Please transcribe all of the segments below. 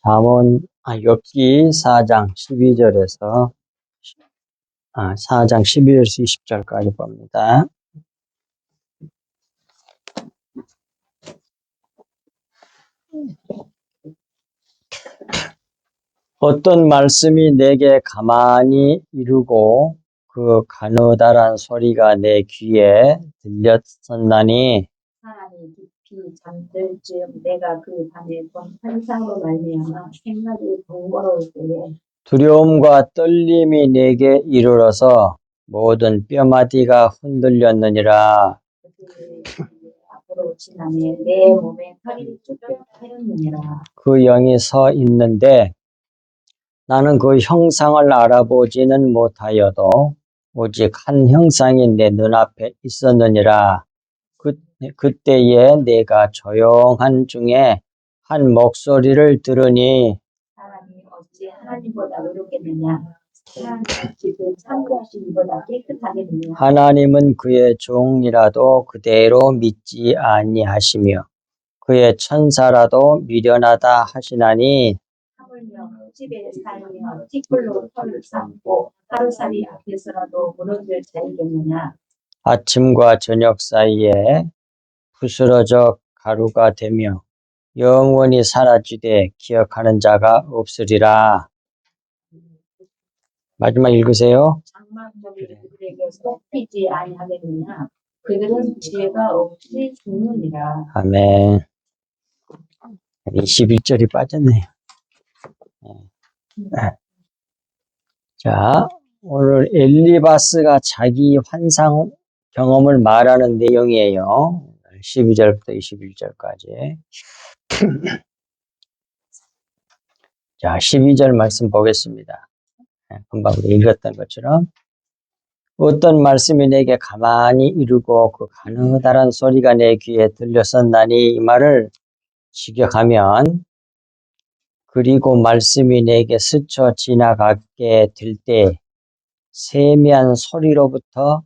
욥기 4장 12절에서 4장 12절에서 20절까지 봅니다. 어떤 말씀이 내게 가만히 이르고 그 가느다란 소리가 내 귀에 들렸었나니 사람이 깊이 잠들 즈음 내가 그 밤에 본 환상으로 말미암아 생각이 번거로울 때에 두려움과 떨림이 내게 이르러서 모든 뼈마디가 흔들렸느니라. 그들이 앞으로 지나매 내 몸에 털이 쭈뼛 하였느니라. 그 영이 서 있는데 나는 그 형상을 알아보지는 못하여도 오직 한 형상이 내 눈앞에 있었느니라. 그때에 내가 조용한 중에 한 목소리를 들으니 사람이 어찌 하나님보다 의롭겠느냐. 사람이 어찌 그 창조하신 이보다 깨끗하겠느냐. 하나님은 그의 종이라도 그대로 믿지 아니하시며 그의 천사라도 미련하다 하시나니 하물며 집에 살며 티끌로 털을 삼고 하루살이 앞에서라도 무너질 자이겠느냐. 아침과 저녁 사이에 부스러져 가루가 되며 영원히 사라지되 기억하는 자가 없으리라. 마지막 읽으세요. 장막들이 그들에게 속히지 아니하겠느냐. 그들은 지혜가 없이 죽느니라. 아멘. 21절이 빠졌네요. 자, 오늘 엘리바스가 자기 환상 경험을 말하는 내용이에요. 12절부터 21절까지. 자, 12절 말씀 보겠습니다. 금방 우리 읽었던 것처럼 어떤 말씀이 내게 가만히 이르고 그 가느다란 소리가 내 귀에 들렸었나니 이 말을 직역하면 그리고 말씀이 내게 스쳐 지나가게 될 때 세미한 소리로부터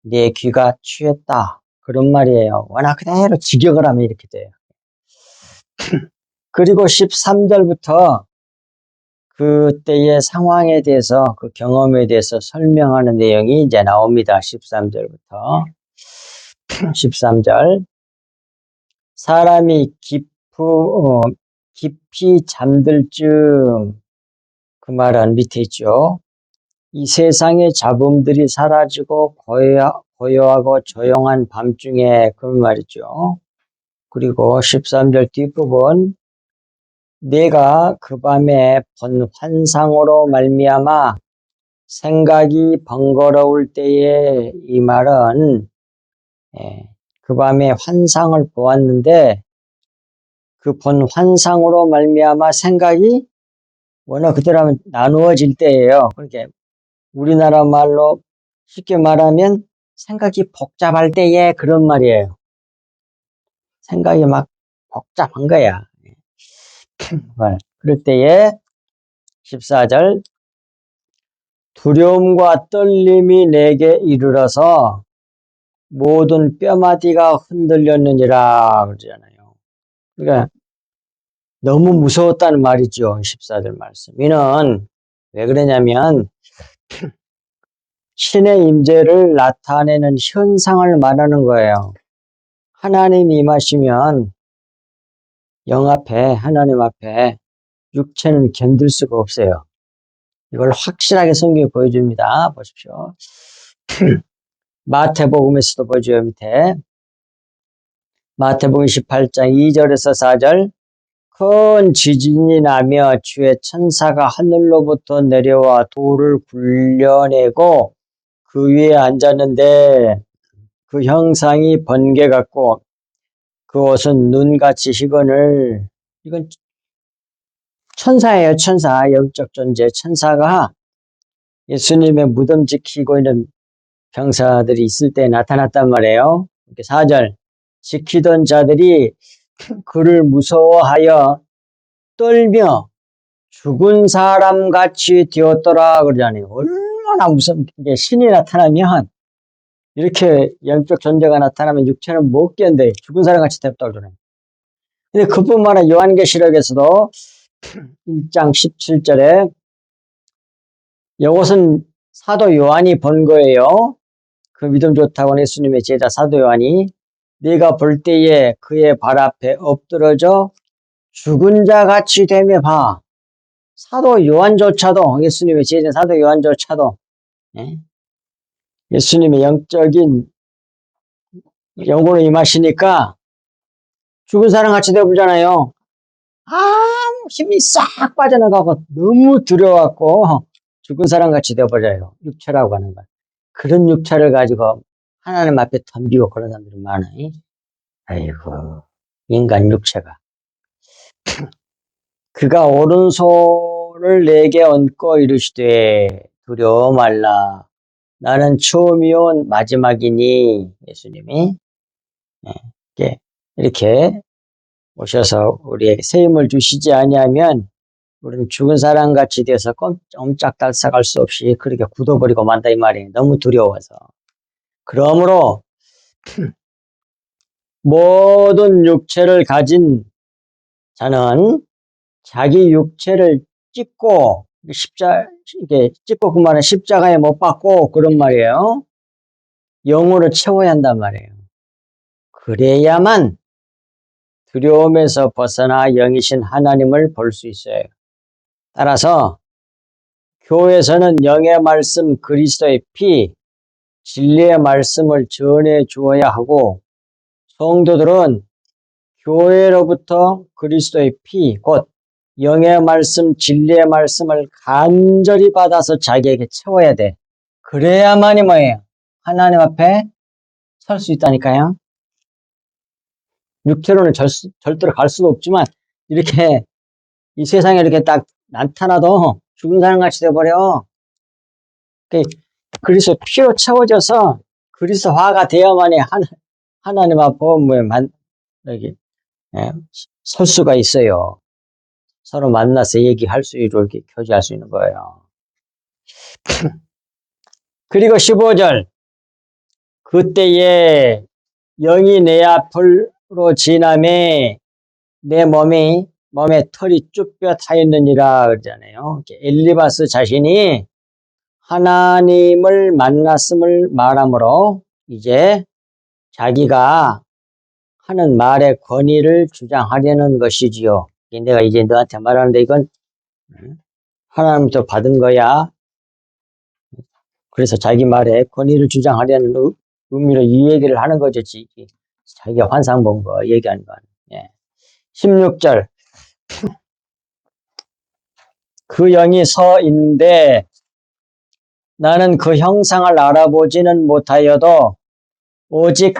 내 귀가 취했다. 그런 말이에요. 워낙 그대로 직역을 하면 이렇게 돼요. 그리고 13절부터 그때의 상황에 대해서 그 경험에 대해서 설명하는 내용이 이제 나옵니다. 13절부터 13절 사람이 깊이 잠들 즈음 그 말은 밑에 있죠. 이 세상의 잡음들이 사라지고 고요하고 조용한 밤중에 그런 말이죠. 그리고 13절 뒷부분 내가 그 밤에 본 환상으로 말미암아 생각이 번거로울 때에 이 말은 그 밤에 환상을 보았는데 그 본 환상으로 말미암아 생각이 원어 그대로 하면 나누어질 때예요. 그러니까 우리나라 말로 쉽게 말하면 생각이 복잡할 때에 그런 말이에요. 생각이 막 복잡한 거야. 그럴 때에 14절 두려움과 떨림이 내게 이르러서 모든 뼈마디가 흔들렸느니라 그러잖아요. 그러니까 너무 무서웠다는 말이죠. 14절 말씀. 이는 왜 그러냐면 신의 임재를 나타내는 현상을 말하는 거예요. 하나님이 임하시면 하나님 앞에 육체는 견딜 수가 없어요. 이걸 확실하게 성경이 보여줍니다. 보십시오. 마태복음에서도 보죠. 밑에 마태복음 18장 2절에서 4절 큰 지진이 나며 주의 천사가 하늘로부터 내려와 돌을 굴려내고 그 위에 앉았는데 그 형상이 번개 같고 그 옷은 눈같이 희건을 이건 천사예요. 천사. 영적 존재 천사가 예수님의 무덤 지키고 있는 병사들이 있을 때 나타났단 말이에요. 4절 지키던 자들이 그를 무서워하여 떨며 죽은 사람같이 되었더라 그러잖아요. 얼마나 무섭게 신이 나타나면 이렇게 영적 존재가 나타나면 육체는 못 견뎌요. 죽은 사람같이 되었다고 그러잖아요. 근데 그뿐만 아니라 요한계시록에서도 1장 17절에 이것은 사도 요한이 본 거예요. 그 믿음 좋다고 하는 예수님의 제자 사도 요한이 네가 볼 때에 그의 발 앞에 엎드러져 죽은 자 같이 되며 봐. 사도 요한조차도 예수님의 제자 사도 요한조차도 예수님의 영적인 영으로 임하시니까 죽은 사람 같이 되어보잖아요. 아무 힘이 싹 빠져나가고 너무 두려워갖고 죽은 사람 같이 되어버려요. 육체라고 하는 건. 그런 육체를 가지고 하나님 앞에 덤비고 그런 사람들이 많아요. 아이고, 인간 육체가. 그가 오른손을 내게 얹고 이르시되 두려워 말라. 나는 처음이 온 마지막이니 예수님이 이렇게 오셔서 우리에게 새 힘을 주시지 아니하면 우리는 죽은 사람 같이 돼서 꼼짝달싹할 수 없이 그렇게 굳어버리고 만다 이 말이에요. 너무 두려워서. 그러므로 모든 육체를 가진 자는 자기 육체를 찢고 이게 찢고 그 말은 십자가에 못 박고 그런 말이에요. 영으로 채워야 한단 말이에요. 그래야만 두려움에서 벗어나 영이신 하나님을 볼 수 있어요. 따라서 교회에서는 영의 말씀 그리스도의 피, 진리의 말씀을 전해 주어야 하고 성도들은 교회로부터 그리스도의 피, 곧 영의 말씀, 진리의 말씀을 간절히 받아서 자기에게 채워야 돼. 그래야만이 뭐예요? 하나님 앞에 설 수 있다니까요. 육체로는 절대로 갈 수도 없지만 이렇게 이 세상에 이렇게 딱 나타나도 죽은 사람같이 돼버려. 그리스도 피로 채워져서 그리스도화가 되어야만이 하나님 앞에 여기 설 수가 있어요. 서로 만나서 얘기할 수 있고 이렇게 교제할 수 있는 거예요. 그리고 15절 그때에 영이 내 앞으로 지나매 내 몸에 털이 쭈뼛 하였느니라 그러잖아요. 엘리바스 자신이 하나님을 만났음을 말하므로 이제 자기가 하는 말의 권위를 주장하려는 것이지요. 내가 이제 너한테 말하는데 이건 하나님부터 받은 거야. 그래서 자기 말에 권위를 주장하려는 의미로 이 얘기를 하는 거죠. 자기가 환상 본 거 얘기하는 거. 16절 그 영이 서 있는데 나는 그 형상을 알아보지는 못하여도 오직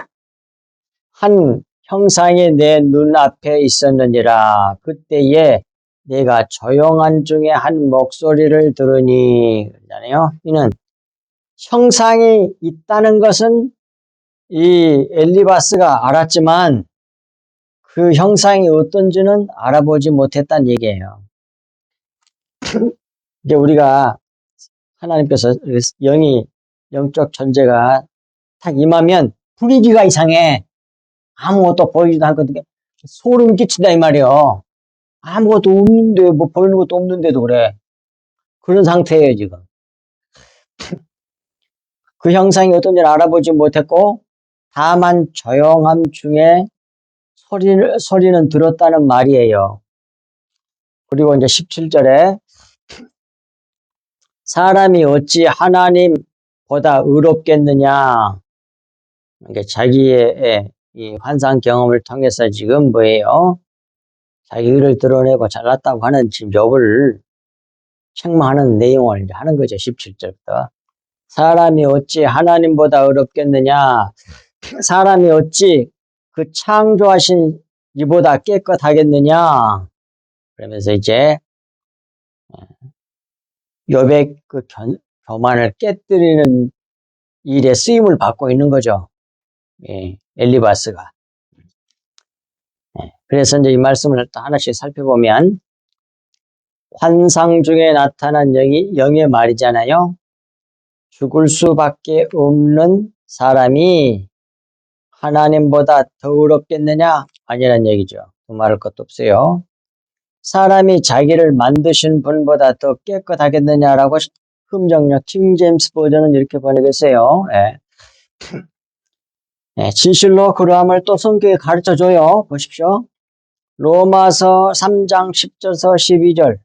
한 형상이 내 눈앞에 있었느니라. 그때에 내가 조용한 중에 한 목소리를 들으니 그러잖아요. 이는 형상이 있다는 것은 이 엘리바스가 알았지만 그 형상이 어떤지는 알아보지 못했다는 얘기예요. 이제 우리가 하나님께서 영적 존재가 딱 임하면 분위기가 이상해. 아무것도 보이지도 않거든요. 소름 끼친다 이 말이에요. 아무것도 없는데 뭐 보이는 것도 없는데도 그래. 그런 상태예요 지금. 그 형상이 어떤지를 알아보지 못했고 다만 조용함 중에 소리는 들었다는 말이에요. 그리고 이제 17절에 사람이 어찌 하나님보다 의롭겠느냐. 그러니까 자기의 이 환상 경험을 통해서 지금 뭐예요? 자기 의를 드러내고 잘났다고 하는 지금 욥을 책망하는 내용을 이제 하는 거죠. 17절부터. 사람이 어찌 하나님보다 의롭겠느냐. 사람이 어찌 그 창조하신 이보다 깨끗하겠느냐. 그러면서 이제 욥의 그 교만을 깨뜨리는 일에 쓰임을 받고 있는 거죠. 엘리바스가. 그래서 이제 이 말씀을 또 하나씩 살펴보면 환상 중에 나타난 영의 말이잖아요. 죽을 수밖에 없는 사람이 하나님보다 더 의롭겠느냐? 아니란 얘기죠. 더 말할 것도 없어요. 사람이 자기를 만드신 분보다 더 깨끗하겠느냐라고 흠정력 킹제임스 버전은 이렇게 번역했어요. 예. 예, 진실로 그러함을 또 성경에 가르쳐줘요. 보십시오. 로마서 3장 10절서 12절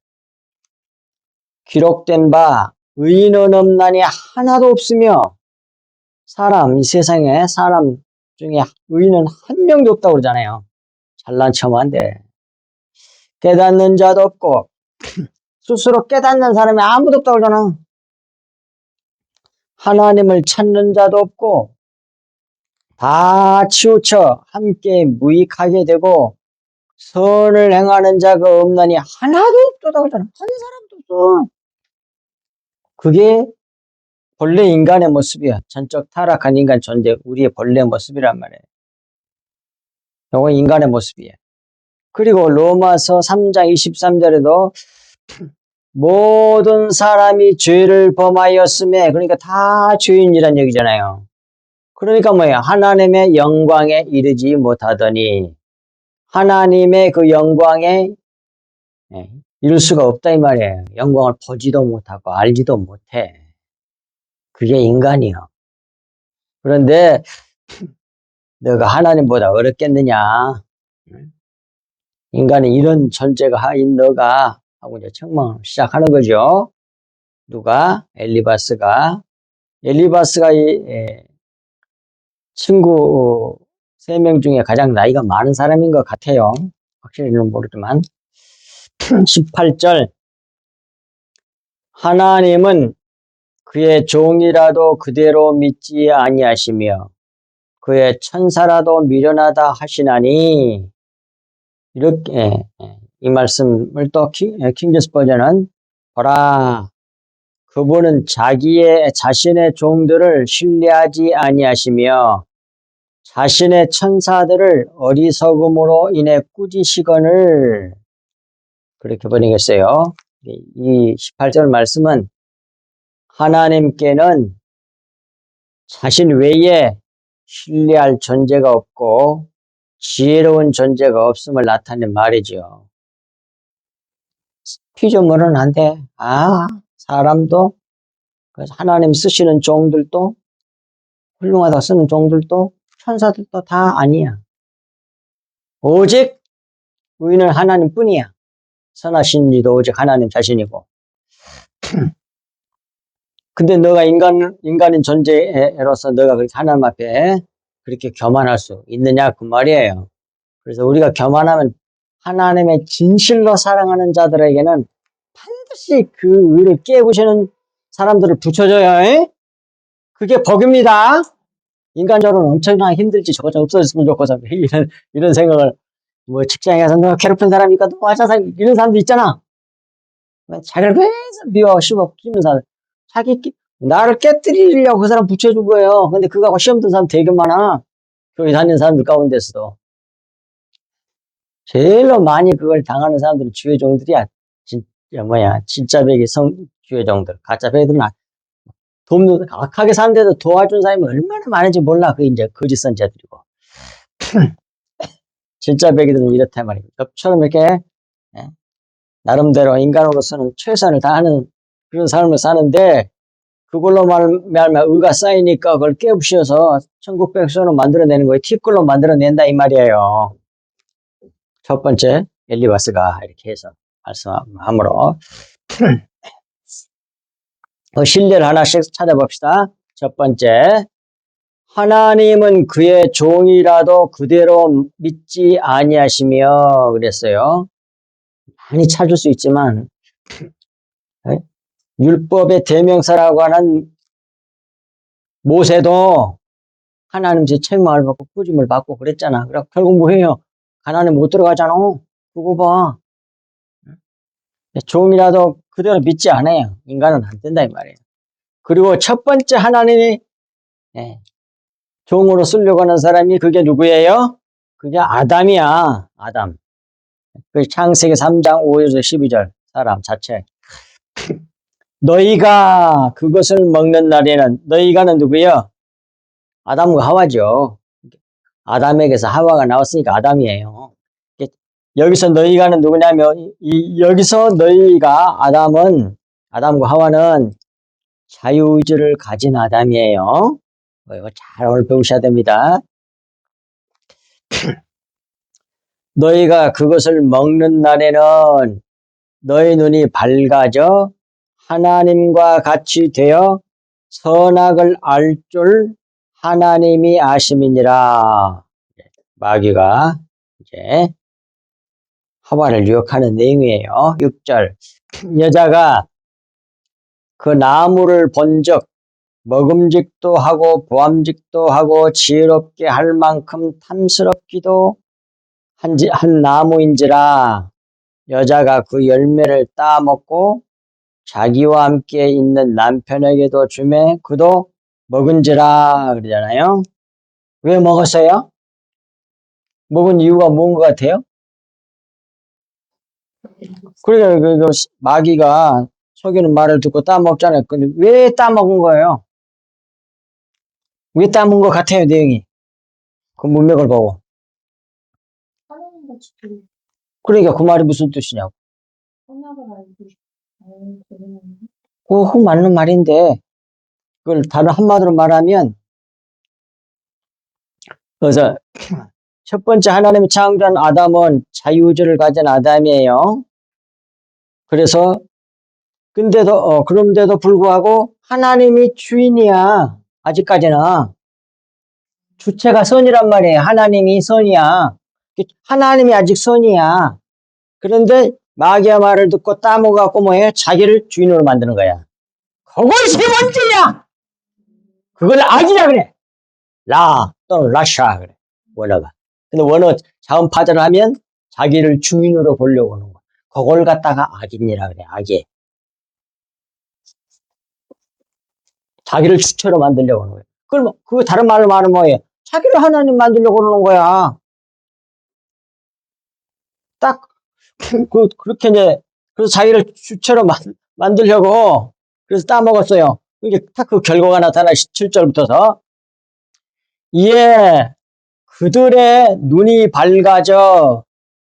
기록된 바 의인은 없나니 하나도 없으며 이 세상에 사람 중에 의인은 한 명도 없다고 그러잖아요. 잘난 척하면 안 돼. 깨닫는 자도 없고 스스로 깨닫는 사람이 아무도 없다고 그러잖아. 하나님을 찾는 자도 없고 다 치우쳐 함께 무익하게 되고 선을 행하는 자가 없나니 하나도 없다고 그러잖아. 한 사람도 없어. 그게 본래 인간의 모습이야. 전적 타락한 인간 존재, 우리의 본래 모습이란 말이에요. 이거 인간의 모습이에요. 그리고 로마서 3장 23절에도 모든 사람이 죄를 범하였음에, 그러니까 다 죄인이란 얘기잖아요. 그러니까 뭐예요? 하나님의 영광에 이르지 못하더니 하나님의 그 영광에 이룰 수가 없다 이 말이에요. 영광을 보지도 못하고 알지도 못해. 그게 인간이요. 그런데 너가 하나님보다 어렵겠느냐? 인간이 이런 존재가 하인 너가 하고 이제 책망을 시작하는 거죠. 누가? 엘리바스가 이 친구 3명 중에 가장 나이가 많은 사람인 것 같아요. 확실히는 모르지만 18절 하나님은 그의 종이라도 그대로 믿지 아니하시며 그의 천사라도 미련하다 하시나니 이렇게 이 말씀을 또 킹제스 버전은 보라 그분은 자신의 종들을 신뢰하지 아니하시며 자신의 천사들을 어리석음으로 인해 꾸짖으시거늘 그렇게 번역했어요. 이 18절 말씀은 하나님께는 자신 외에 신뢰할 존재가 없고 지혜로운 존재가 없음을 나타낸 말이죠. 피조물은 안 돼. 사람도 하나님 쓰시는 종들도 훌륭하다 쓰는 종들도 천사들도 다 아니야. 오직 우리는 하나님뿐이야. 선하신 이도 오직 하나님 자신이고. 근데 너가 인간인 존재로서 너가 그렇게 하나님 앞에 그렇게 교만할 수 있느냐 그 말이에요. 그래서 우리가 교만하면 하나님의 진실로 사랑하는 자들에게는 반드시 그 의를 깨우시는 사람들을 붙여줘요. 그게 복입니다. 인간적으로는 엄청나게 힘들지 저거 좀 없어졌으면 좋겠어. 이런 생각을 뭐 직장에서 너 괴롭힌 사람이니까 너 하자 이런 사람도 있잖아. 자기를 계속 미워 씹어 끼는 사람. 나를 깨뜨리려고 그 사람 붙여준 거예요. 근데 그거하고 시험 든 사람 되게 많아. 교회 다니는 사람들 가운데서도. 제일로 많이 그걸 당하는 사람들은 주의종들이야. 진짜 백이 주의종들. 가짜 백들은 악하게 사는데도 도와준 사람이 얼마나 많은지 몰라. 그게 이제 거짓 선자들이고. 진짜 백이들은 이렇단 말이에요. 저처럼 이렇게, 나름대로 인간으로서는 최선을 다하는 그런 삶을 사는데, 그걸로 말하면 의가 쌓이니까 그걸 깨부셔서 천국 백성으로 만들어내는 거예요. 티끌로 만들어낸다 이 말이에요. 첫 번째 엘리바스가 이렇게 해서 말씀함으로 신뢰를 하나씩 찾아봅시다. 첫 번째 하나님은 그의 종이라도 그대로 믿지 아니하시며 그랬어요. 많이 찾을 수 있지만 율법의 대명사라고 하는 모세도 하나님 제 책망을 받고 꾸짐을 받고 그랬잖아. 그래 결국 뭐해요? 가나안에 못 들어가잖아. 그거 봐. 종이라도 그대로 믿지 않아요. 인간은 안 된다 이 말이에요. 그리고 첫 번째 하나님이 종으로 쓰려고 하는 사람이 그게 누구예요? 그게 아담이야. 아담. 그 창세기 3장 5에서 12절 사람 자체. 너희가 그것을 먹는 날에는 너희가는 누구예요? 아담과 하와죠. 아담에게서 하와가 나왔으니까 아담이에요. 여기서 너희가는 누구냐면, 여기서 너희가 아담과 하와는 자유의지를 가진 아담이에요. 이거 잘 오늘 배우셔야 됩니다. 너희가 그것을 먹는 날에는 너희 눈이 밝아져 하나님과 같이 되어 선악을 알 줄 하나님이 아심이니라. 마귀가 이제 하와를 유혹하는 내용이에요. 6절. 여자가 그 나무를 본즉 먹음직도 하고 보암직도 하고 지혜롭게 할 만큼 탐스럽기도 한 나무인지라. 여자가 그 열매를 따먹고 자기와 함께 있는 남편에게도 주매 그도 먹은지라 그러잖아요. 왜 먹었어요? 먹은 이유가 뭔 것 같아요? 그러니까 그 마귀가 속이는 말을 듣고 따먹잖아요. 근데 왜 따먹은 거예요? 왜 따먹은 것 같아요, 내용이? 그 문맥을 보고. 하나님과 지키는 그러니까 그 말이 무슨 뜻이냐고. 선악을 알고 싶어요. 그거 맞는 말인데, 그걸 다른 한마디로 말하면, 그래서 첫 번째 하나님이 창조한 아담은 자유의지를 가진 아담이에요. 그래서 그런데도 불구하고 하나님이 주인이야. 아직까지는 주체가 선이란 말이에요. 하나님이 선이야. 하나님이 아직 선이야. 그런데 마귀의 말을 듣고 따먹어갖고 뭐해? 자기를 주인으로 만드는 거야. 그것이 문제야. 그걸 악이라 그래. 라 또는 라샤 그래. 원어가. 근데 원어 자음파절을 하면 자기를 주인으로 보려고 하는 거야. 그걸 갖다가 악이라 그래. 악이. 자기를 주체로 만들려고 하는 거야. 그럼 그 다른 말로 말하면 뭐예요? 자기를 하나님 만들려고 그러는 거야. 딱 그렇게 이제 그래서 자기를 주체로 만들려고 그래서 따먹었어요. 이게 딱 그 결과가 나타나 17절부터서 이에 그들의 눈이 밝아져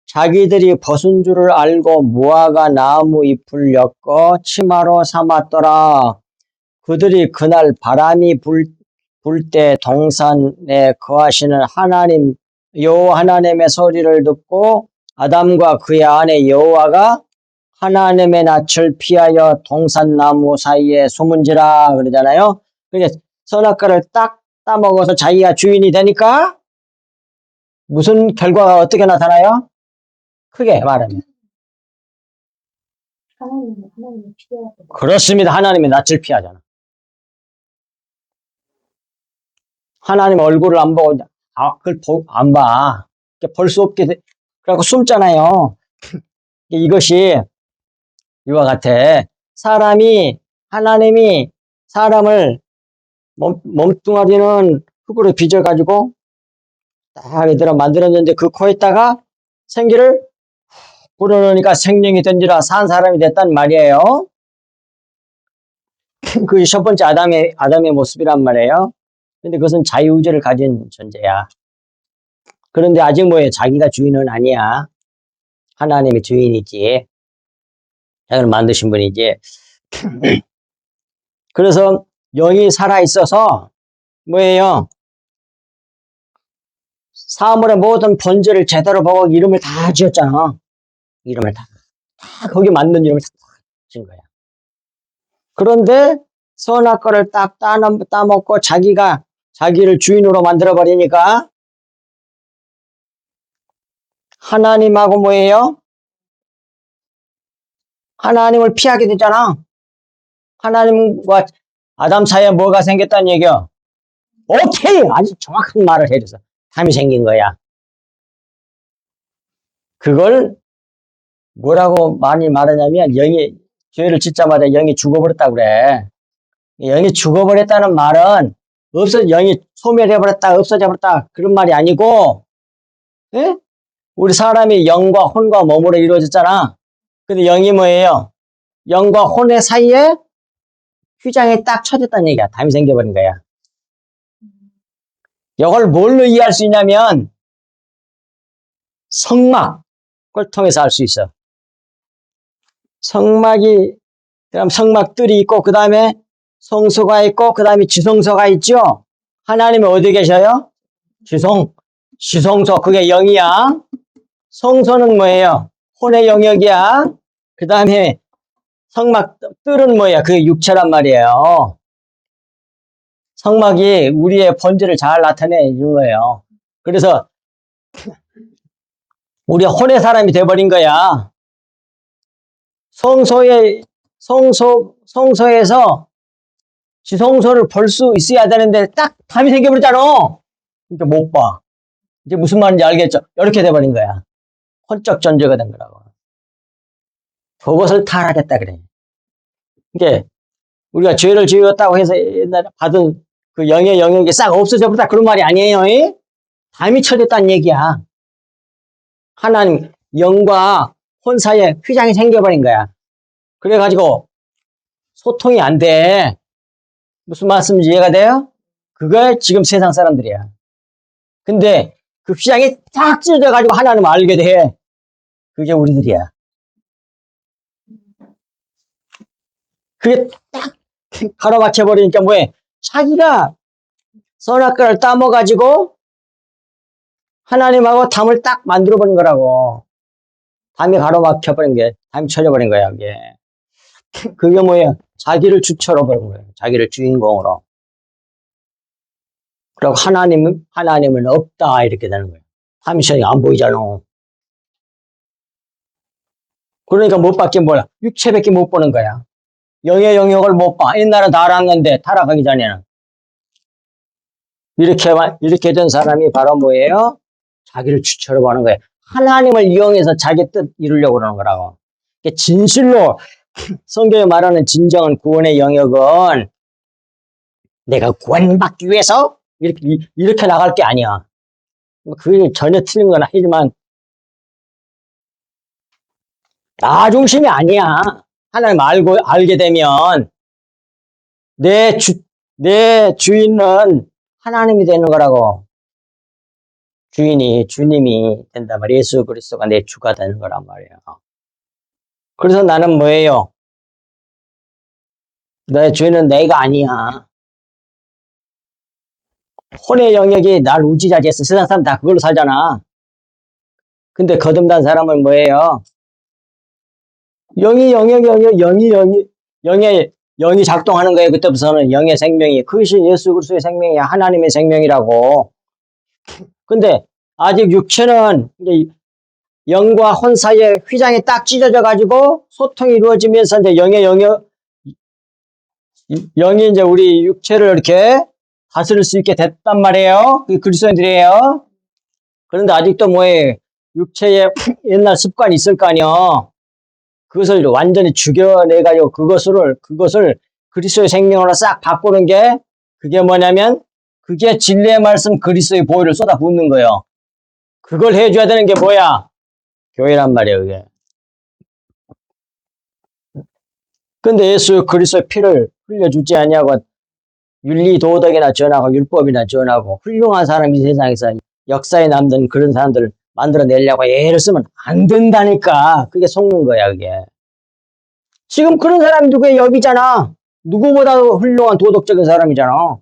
자기들이 벗은 줄을 알고 무화과 나무 잎을 엮어 치마로 삼았더라. 그들이 그날 바람이 불 때 동산에 거하시는 하나님 여호와 하나님의 소리를 듣고 아담과 그의 아내 여호와가 하나님의 낯을 피하여 동산나무 사이에 숨은지라 그러잖아요. 그게 선악과를 딱 따먹어서 자기가 주인이 되니까 무슨 결과가 어떻게 나타나요? 크게 말하면 하나님을 피해야 돼. 그렇습니다. 하나님의 낯을 피하잖아. 하나님 얼굴을 안 보고 그걸 안 봐. 볼 수 없게 그래갖고 숨잖아요. 이것이 이와 같아. 하나님이 사람을 몸뚱아리는 흙으로 빚어가지고 딱 얘들아 만들었는데 그 코에다가 생기를 불어넣으니까 생명이 된지라 산 사람이 됐단 말이에요. 그 첫 번째 아담의 모습이란 말이에요. 근데 그것은 자유의지를 가진 존재야. 그런데 아직 뭐예요? 자기가 주인은 아니야. 하나님이 주인이지. 자기를 만드신 분이지. 그래서 영이 살아있어서 뭐예요? 사물의 모든 본질을 제대로 보고 이름을 다 지었잖아. 이름을 다 거기 맞는 이름을 다 지은 거야. 그런데 선악과를 딱 따먹고 자기를 주인으로 만들어버리니까 하나님하고 뭐예요? 하나님을 피하게 되잖아. 하나님과 아담 사이에 뭐가 생겼다는 얘기야? 오케이! 아주 정확한 말을 해줘서 담이 생긴 거야. 그걸 뭐라고 많이 말하냐면 영이 죄를 짓자마자 영이 죽어버렸다고 그래. 영이 죽어버렸다는 말은 영이 소멸해버렸다, 없어져버렸다 그런 말이 아니고 예? 우리 사람이 영과 혼과 몸으로 이루어졌잖아. 근데 영이 뭐예요? 영과 혼의 사이에 휘장이 딱 쳐졌다는 얘기야. 담이 생겨버린 거야. 이걸 뭘로 이해할 수 있냐면 성막, 그걸 통해서 알 수 있어. 그럼 성막들이 있고, 그 다음에 성소가 있고, 그 다음에 지성소가 있죠? 하나님이 어디 계셔요? 지성소, 그게 영이야. 성소는 뭐예요? 혼의 영역이야. 그 다음에 성막들은 뭐야? 그게 육체란 말이에요. 성막이 우리의 본질을 잘 나타내는 거예요. 그래서 우리가 혼의 사람이 돼버린 거야. 성소에서 지성소를 볼 수 있어야 되는데 딱 담이 생겨버렸잖아. 그러니까 못 봐. 이제 무슨 말인지 알겠죠? 이렇게 돼버린 거야. 혼적 존재가 된 거라고. 그것을 타락했다 그래. 이게 우리가 죄를 지었다고 해서 옛날에 받은 그 영의 영역이 싹 없어져 버렸다 그런 말이 아니에요. 담이 쳐졌다는 얘기야. 하나님 영과 혼 사이에 휘장이 생겨버린 거야. 그래가지고 소통이 안 돼. 무슨 말씀인지 이해가 돼요? 그게 지금 세상 사람들이야. 근데 그 휘장이 딱 찢어져가지고 하나님을 알게 돼. 그게 우리들이야. 그게 딱 가로막혀버리니까 뭐해? 자기가 선악과를 따먹어가지고 하나님하고 담을 딱 만들어버린 거라고. 담이 가로막혀버린 게, 담이 쳐져버린 거야, 그게. 그게 뭐야? 자기를 주처로 버린 거예요. 자기를 주인공으로. 그리고 하나님은 없다, 이렇게 되는 거예요. 담이 안 보이잖아. 그러니까 못 받긴 뭐야? 육체밖에 못 보는 거야. 영의 영역을 못 봐. 옛날에 타락했는데, 타락하기 전에는. 이렇게 된 사람이 바로 뭐예요? 자기를 주체로 보는 거예요. 하나님을 이용해서 자기 뜻 이루려고 그러는 거라고. 진실로 성경에 말하는 진정한 구원의 영역은 내가 구원받기 위해서 이렇게 나갈 게 아니야. 그게 전혀 틀린 건 아니지만 나 중심이 아니야. 하나님 알게 되면 내 주인은 하나님이 되는 거라고. 주님이 된단 말이에요. 예수 그리스도가 내 주가 되는 거란 말이에요. 그래서 나는 뭐예요? 내 주인은 내가 아니야. 혼의 영역이 날 우지자지해서 세상 사람 다 그걸로 살잖아. 근데 거듭난 사람은 뭐예요? 영이 작동하는 거예요. 그때부터는 영의 생명이. 그것이 예수 그리스도의 생명이야. 하나님의 생명이라고. 근데 아직 육체는 영과 혼 사이에 휘장이 딱 찢어져 가지고 소통이 이루어지면서 이제 영이 이제 우리 육체를 이렇게 다스릴 수 있게 됐단 말이에요. 그게 그리스도인들이에요. 그런데 아직도 뭐예요? 육체에 옛날 습관이 있을 거 아니에요. 그것을 완전히 죽여내가지고 그것을 그리스도의 생명으로 싹 바꾸는 게 그게 뭐냐면 그게 진리의 말씀 그리스도의 보혈을 쏟아붓는 거예요. 그걸 해줘야 되는 게 뭐야? 교회란 말이에요, 그게. 근데 예수 그리스도의 피를 흘려주지 않냐고 윤리 도덕이나 전하고 율법이나 전하고 훌륭한 사람이 세상에서 역사에 남는 그런 사람들을 만들어내려고 애를 쓰면 안 된다니까. 그게 속는 거야, 그게. 지금 그런 사람이 누구의 엽이잖아. 누구보다도 훌륭한 도덕적인 사람이잖아.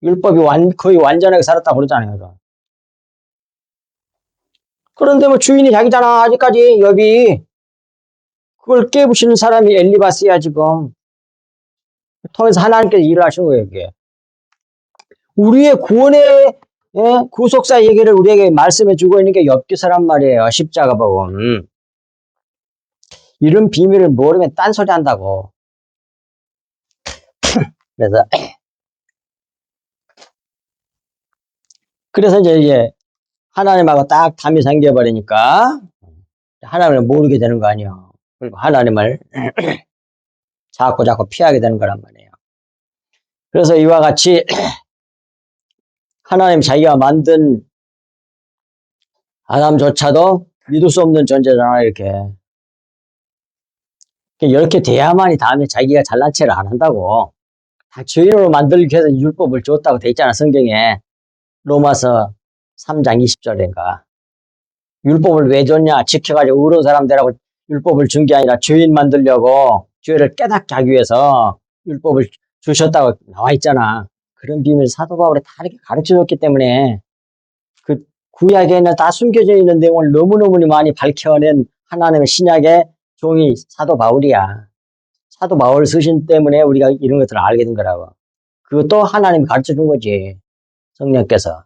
율법이 거의 완전하게 살았다고 그러잖아요. 그런데 뭐 주인이 자기잖아. 아직까지 엽이. 그걸 깨부시는 사람이 엘리바스야, 지금. 통해서 하나님께서 일을 하신 거예요, 이게. 우리의 구원의 구속사 얘기를 우리에게 말씀해 주고 있는 게 엽기서란 말이에요. 십자가 복음. 이런 비밀을 모르면 딴소리 한다고. 그래서 이제 하나님하고 딱 담이 생겨버리니까 하나님을 모르게 되는 거 아니에요. 그리고 하나님을 자꾸 피하게 되는 거란 말이에요. 그래서 이와 같이 하나님 자기가 만든 아담조차도 믿을 수 없는 존재잖아, 이렇게. 이렇게 돼야만이 다음에 자기가 잘난 체를 안 한다고. 다 죄인으로 만들기 위해서 율법을 줬다고 돼 있잖아, 성경에. 로마서 3장 20절인가. 율법을 왜 줬냐? 지켜가지고 의로운 사람 되라고 율법을 준 게 아니라 죄인 만들려고 죄를 깨닫게 하기 위해서 율법을 주셨다고 나와 있잖아. 그런 비밀 사도 바울이 다 이렇게 가르쳐 줬기 때문에 그 구약에는 다 숨겨져 있는 내용을 너무너무 많이 밝혀낸 하나님의 신약의 종이 사도 바울이야. 사도 바울 쓰신 때문에 우리가 이런 것들을 알게 된 거라고. 그것도 하나님이 가르쳐 준 거지. 성령께서.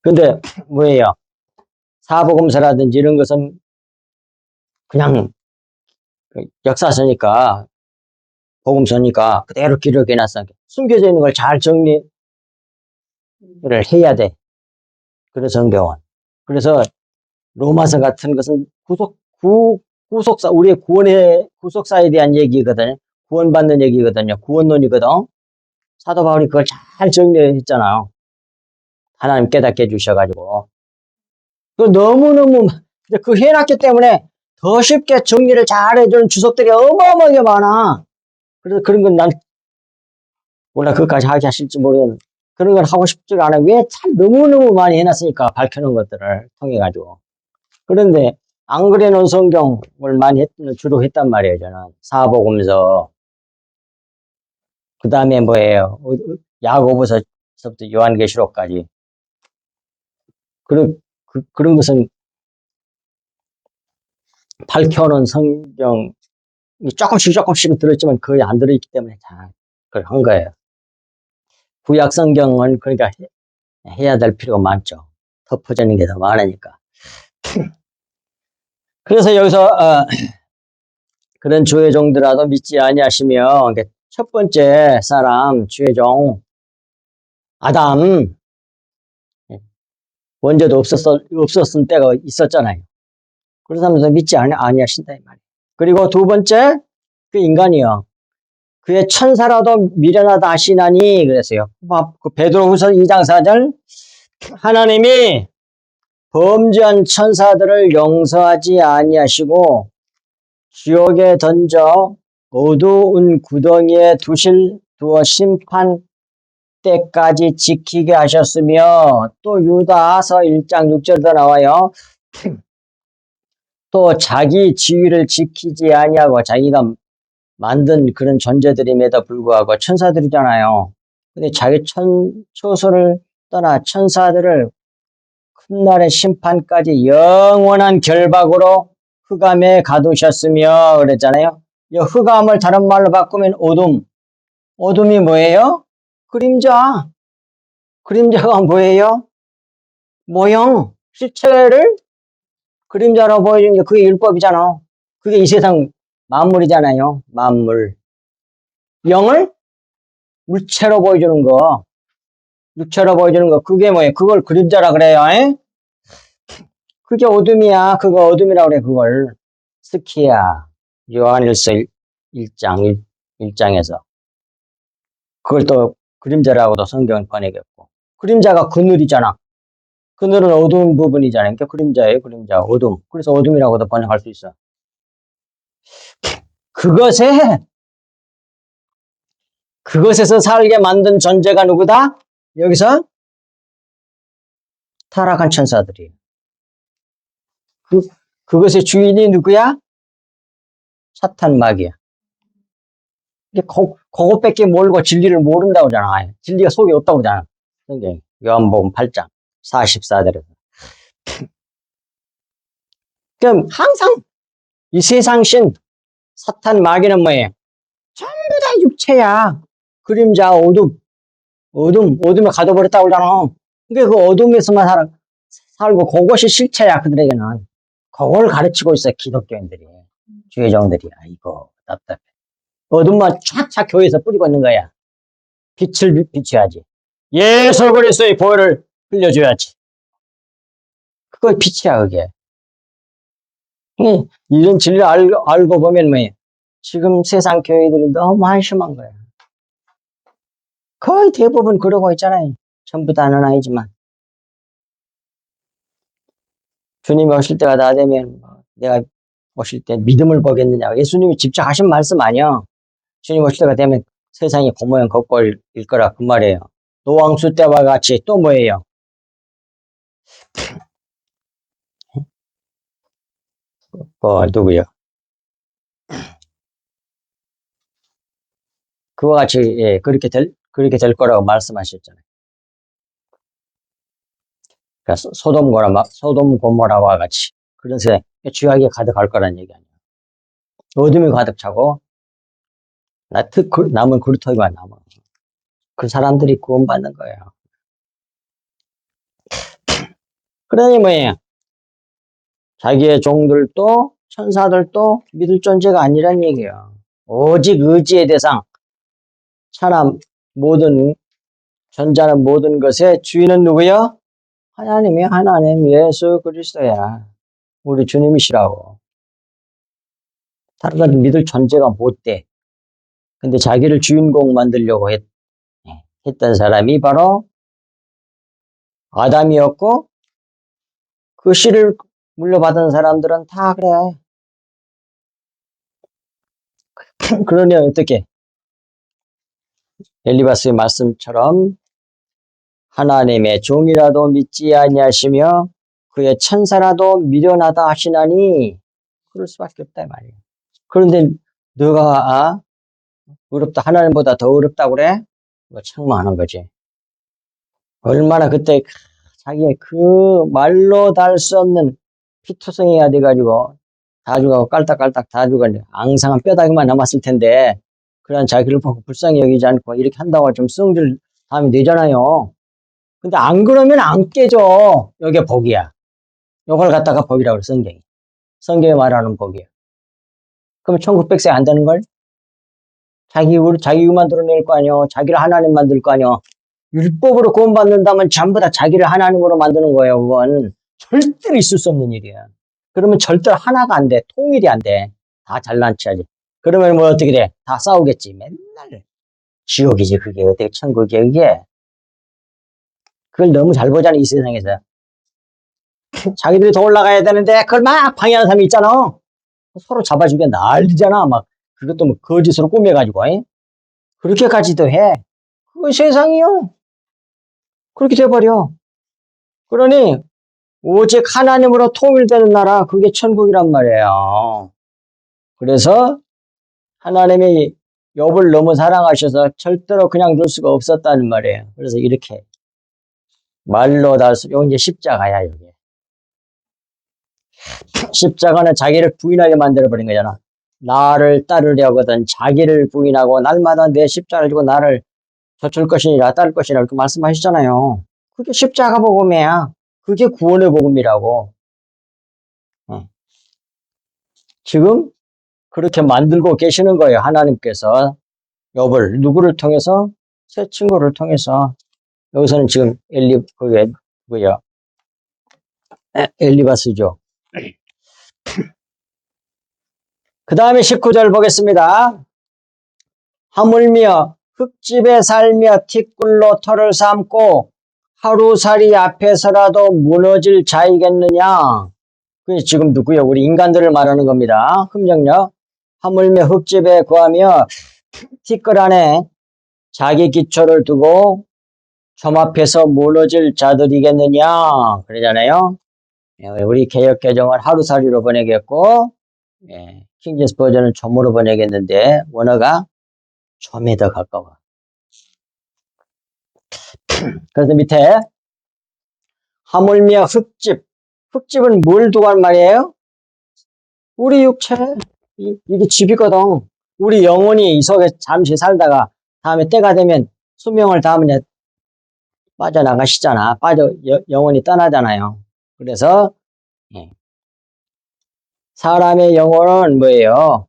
근데 뭐예요? 사복음서라든지 이런 것은 그냥 역사서니까, 복음서니까 그대로 기록해놨어. 숨겨져 있는 걸 잘 정리를 해야 돼. 그런 성경은. 그래서 로마서 같은 것은 구속사, 우리의 구원의 구속사에 대한 얘기거든요. 구원받는 얘기거든요. 구원론이거든. 사도 바울이 그걸 잘 정리했잖아요. 하나님 깨닫게 해주셔가지고. 그 너무너무, 그 해놨기 때문에 더 쉽게 정리를 잘 해주는 주석들이 어마어마하게 많아. 그래서 그런 건 난, 몰라, 그것까지 하게 하실지 모르겠는데, 그런 걸 하고 싶지가 않아요. 왜 참 너무너무 많이 해놨으니까, 밝혀놓은 것들을 통해가지고. 그런데, 안 그래 놓은 성경을 많이 주로 했단 말이에요, 저는. 사복음서. 그 다음에 뭐예요? 야고보서부터 요한계시록까지. 그런 것은 밝혀놓은 성경, 조금씩은 들었지만 거의 안 들어있기 때문에 다 그걸 한 거예요. 구약 성경은 그러니까 해야 될 필요가 많죠. 덮어지는 게 더 많으니까. 그래서 여기서 그런 주의 종들아도 믿지 아니하시며 첫 번째 사람 주의 종 아담 원죄도 없었던 때가 있었잖아요. 그러면서 믿지 아니하신다 이 말이에요. 그리고 두 번째 그 인간이요. 그의 천사라도 미련하다 하시나니 그랬어요. 그 베드로후서 2장 4절 하나님이 범죄한 천사들을 용서하지 아니하시고 지옥에 던져 어두운 구덩이에 두어 심판 때까지 지키게 하셨으며 또 유다서 1장 6절도 나와요. 또 자기 지위를 지키지 아니하고 자기가 만든 그런 존재들임에도 불구하고 천사들이잖아요. 근데 자기 초소를 떠나 천사들을 큰 날의 심판까지 영원한 결박으로 흑암에 가두셨으며 그랬잖아요. 이 흑암을 다른 말로 바꾸면 어둠. 어둠이 뭐예요? 그림자. 그림자가 뭐예요? 모형. 실체를 그림자로 보여주는 게 그게 율법이잖아. 그게 이 세상 만물이잖아요. 만물. 영을 물체로 보여주는 거. 육체로 보여주는 거. 그게 뭐예요? 그걸 그림자라 그래요. 에? 그게 어둠이야. 그거 어둠이라고 그래, 그걸. 스키야. 요한일서 1장에서. 그걸 또 그림자라고도 성경은 번역했고. 그림자가 그늘이잖아. 그늘은 어두운 부분이잖아요. 그러니까 그림자예요, 그림자. 어둠. 그래서 어둠이라고도 번역할 수 있어. 그것에서 살게 만든 존재가 누구다? 여기서 타락한 천사들이에요. 그것의 주인이 누구야? 사탄 마귀야. 이게 그것밖에 모르고 진리를 모른다고 하잖아. 진리가 속에 없다고 그러잖아. 성경 요한복음 8장 44절에서. 그럼 항상 이 세상 신 사탄 마귀는 뭐예요? 전부 다 육체야. 그림자 어둠에 가둬버렸다고 그러잖아. 그러니까 그 어둠에서만 살고 그것이 실체야 그들에게는. 그걸 가르치고 있어요 기독교인들이. 주의종들이. 아이고 답답해. 어둠만 촥촥 교회에서 뿌리고 있는 거야. 빛을 비춰야지. 예수 그리스도의 보혈을 흘려줘야지. 그거 빛이야 그게. 이런 진리를 알고 보면 뭐예요? 지금 세상 교회들이 너무 한심한 거야. 거의 대부분 그러고 있잖아요. 전부 다는 아니지만. 주님이 오실 때가 다 되면 내가 오실 때 믿음을 보겠느냐. 예수님이 직접 하신 말씀 아니야. 주님 오실 때가 되면 세상이 고모양 겉꼴일 거라 그 말이에요. 노왕수 때와 같이 또 뭐예요? 누구요? 그와 같이, 예, 그렇게 될 거라고 말씀하셨잖아요. 그러니까 소돔 고모라와 같이. 그래서 죄악이 가득할 거란 얘기 아니에요. 어둠이 가득 차고, 남은 그루터기만 남아. 그 사람들이 구원받는 거예요. 그러니 뭐예요? 자기의 종들도, 천사들도 믿을 존재가 아니란 얘기예요. 오직 의지의 대상, 사람, 전자는 모든 것의 주인은 누구요? 하나님 예수 그리스도야. 우리 주님이시라고. 다른 건 믿을 존재가 못 돼. 근데 자기를 주인공 만들려고 했던 사람이 바로 아담이었고, 그 씨를 물려받은 사람들은 다 그래. 그러니 어떻게? 엘리바스의 말씀처럼 하나님의 종이라도 믿지 아니하시며 그의 천사라도 미련하다 하시나니 그럴 수밖에 없다 이 말이에요. 그런데 너가 어렵다 하나님보다 더 어렵다고 그래? 뭐 책망하는 거지. 얼마나 그때 자기의 그 말로 달 수 없는 피투성이가 돼가지고 다 죽어가고 깔딱깔딱 다 죽었는데 앙상한 뼈다귀만 남았을 텐데 그런 자기를 보고 불쌍히 여기지 않고 이렇게 한다고 좀 성질 다음에 내잖아요. 근데 안 그러면 안 깨져. 이게 복이야. 이걸 갖다가 복이라고 그래, 성경이. 성경이 말하는 복이야. 그럼 천국 백세 안 되는 걸? 자기 의만 드러낼 거 아니요. 자기를 하나님 만들 거 아니요. 율법으로 구원받는다면 전부 다 자기를 하나님으로 만드는 거예요. 그건 절대로 있을 수 없는 일이야. 그러면 절대로 하나가 안 돼. 통일이 안 돼. 다 잘난 체하지. 그러면 뭐 어떻게 돼? 다 싸우겠지. 맨날. 지옥이지. 그게 어떻게 천국이야 그게. 그걸 너무 잘 보잖아 이 세상에서. 자기들이 더 올라가야 되는데 그걸 막 방해하는 사람이 있잖아. 서로 잡아주게 난리잖아. 막 그것도 뭐 거짓으로 꾸며가지고. 그렇게까지도 해. 그건 세상이요. 그렇게 돼버려. 그러니 오직 하나님으로 통일되는 나라 그게 천국이란 말이에요. 그래서 하나님이 욥을 너무 사랑하셔서 절대로 그냥 둘 수가 없었다는 말이에요. 그래서 이렇게 말로 요 이제 십자가야 이게. 십자가는 자기를 부인하게 만들어버린 거잖아. 나를 따르려거든 자기를 부인하고 날마다 내 십자가를 지고 나를 젖을 것이니라 따를 것이라 이렇게 말씀하시잖아요. 그게 십자가 복음이야. 그게 구원의 복음이라고. 지금 그렇게 만들고 계시는 거예요. 하나님께서 욥을 누구를 통해서? 새 친구를 통해서. 여기서는 지금 엘리바스죠. 그 다음에 19절 보겠습니다. 하물며 흙집에 살며 티끌로 털을 삼고 하루살이 앞에서라도 무너질 자이겠느냐. 그게 지금 누구요? 우리 인간들을 말하는 겁니다. 흠정력. 하물며 흙집에 거하며 티끌 안에 자기 기초를 두고 점 앞에서 무너질 자들이겠느냐. 그러잖아요. 우리 개역 개정을 하루살이로 번역했고, 킹제스 버전은 점으로 번역했는데, 원어가 점에 더 가까워. 그래서 밑에, 하물며 흙집은 뭘 두고 한 말이에요? 우리 육체. 이게 집이거든. 우리 영혼이 이 속에 잠시 살다가, 다음에 때가 되면 수명을 다하면 빠져나가시잖아. 영혼이 떠나잖아요. 그래서, 사람의 영혼은 뭐예요?